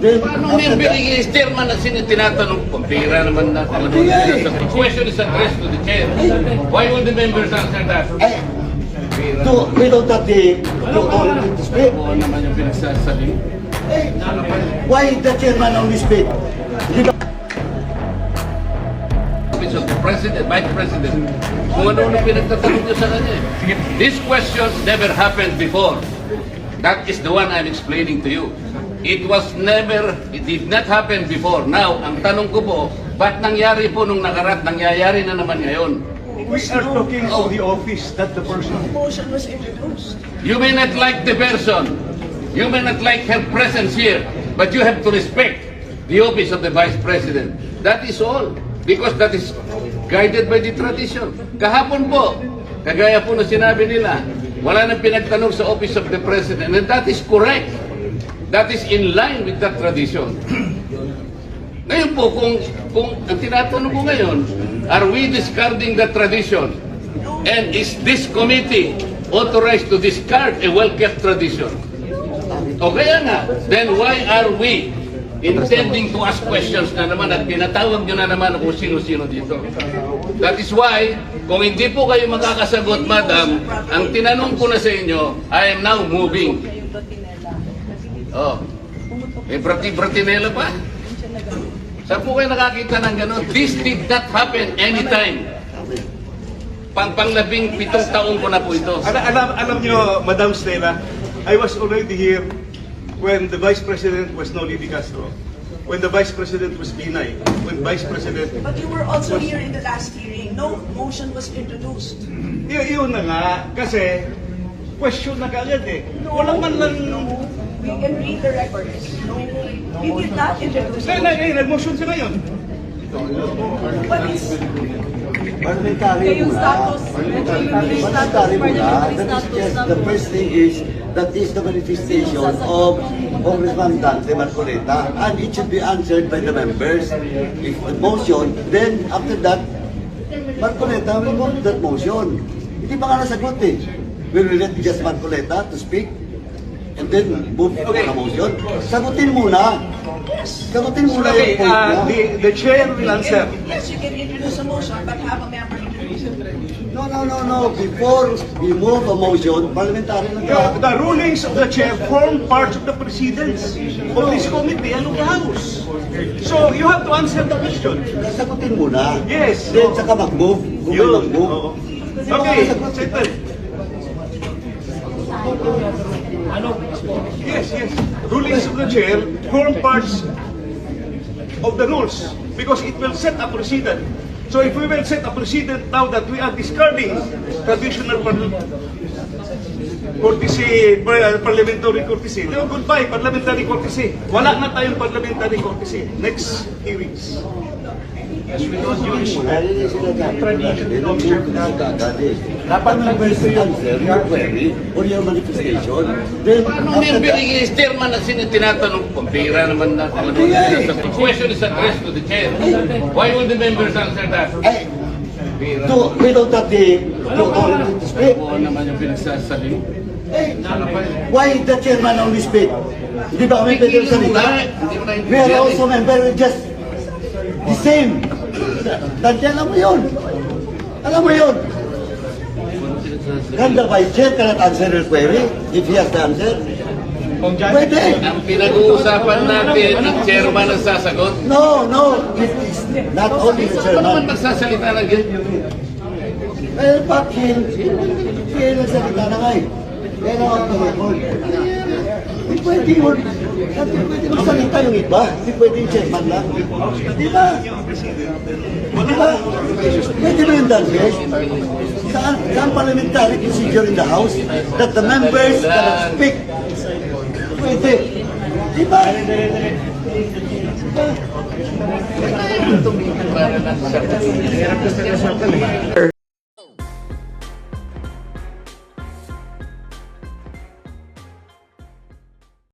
Paano membering is chairman na tinatanong ko? Pira naman natin. The question is addressed to the chair. Why will the members answer that? Without that the authority to speak. Oo naman yung pinagsasabi. Why the chairman only speak? Office of the President, Vice President, kung ano-ano pinagtatanong niyo sa kanya. These questions never happened before. That is the one I'm explaining to you. It did not happen before. Now, ang tanong ko po, ba't nangyari po nung nangyayari na naman ngayon? We are talking of the office, not the person. Motion was introduced. You may not like the person, you may not like her presence here, but you have to respect the office of the Vice President. That is all. Because that is guided by the tradition. Kahapon po, kagaya po na sinabi nila, wala nang pinagtanong sa office of the President, and that is correct. That is in line with that tradition. Ngayon po, kung ang tinatanong ko ngayon, are we discarding the tradition? And is this committee authorized to discard a well-kept tradition? O kaya nga, then why are we intending to ask questions na naman at pinatawag nyo na naman kung sino-sino dito? That is why, kung hindi po kayo makakasagot, madam, ang tinanong ko na sa inyo, I am now moving. Oh, may bratinela pa? Saan po kayo nakakita ng gano'n? This did not happen anytime. Panglabing 7 taon ko na po ito. Alam niyo, Madam Stella, I was already here when the Vice President was Noli Di Castro, when the Vice President was Binay, when Vice President... But you were also here in the last hearing. No motion was introduced. Yun na nga, kasi question na kaagad eh. Walang man lang... We can read the records. No, we did not introduce. Nag-motion siya ngayon. What is Parliamentary muna. Parliamentary muna. That is just, the first thing is, that is the manifestation of Congressman Dante Marcoleta, and it should be answered by the members. If the motion, then after that, Marcoleta will move that motion. Hindi pa nga nasagot eh. Will we let just Marcoleta to speak? And then move to the motion? Sagutin muna. Sagutin muna yung point niya. The chair will answer. Yes, you can introduce a motion, but have a member introduce it. No. Before we move a motion, parliamentary lang ka. The rulings of the chair form part of the precedence of this committee and of the House. So you have to answer the question. Sagutin muna. Yes. Then saka mag-move. Kung may Yun. mag-move. Okay, settle. Yes. Rulings of the chair form parts of the rules because it will set a precedent. So if we will set a precedent now that we are discarding traditional courtesy, parliamentary courtesy, no, goodbye parliamentary courtesy. Wala na tayong parliamentary courtesy. Next hearings. Dapat members answer your query or your manifestation. Then, Paano membering is chairman na tinatanong ko? Pira naman natin. The question is addressed to the chair. Why will the members answer that? without that the authority to speak. Oo naman yung pinagsasabi. Why the chairman only speak? Di ba kami pwede salita? We are also member, just the same. Dante, alam mo yun. Alam mo yun. Can the vice chair cannot answer your query if he has the answer? Pwede. Ang pinag-uusapan natin, ang chairman ang sasagot. No. It is not only the Ano naman chairman. magsasalita ng ganyan? Well, back him. Kaya nagsalita na nga eh. Kaya na ako record. Hindi pwede yun. Hindi pwede magsalita yung iba. Hindi pwede yung chairman lang. Di ba? Di ba? Pwede ba yung Dante? Saan parliamentary procedure in the House that the members cannot speak? Pwede. Di ba? Tumingin para lang sa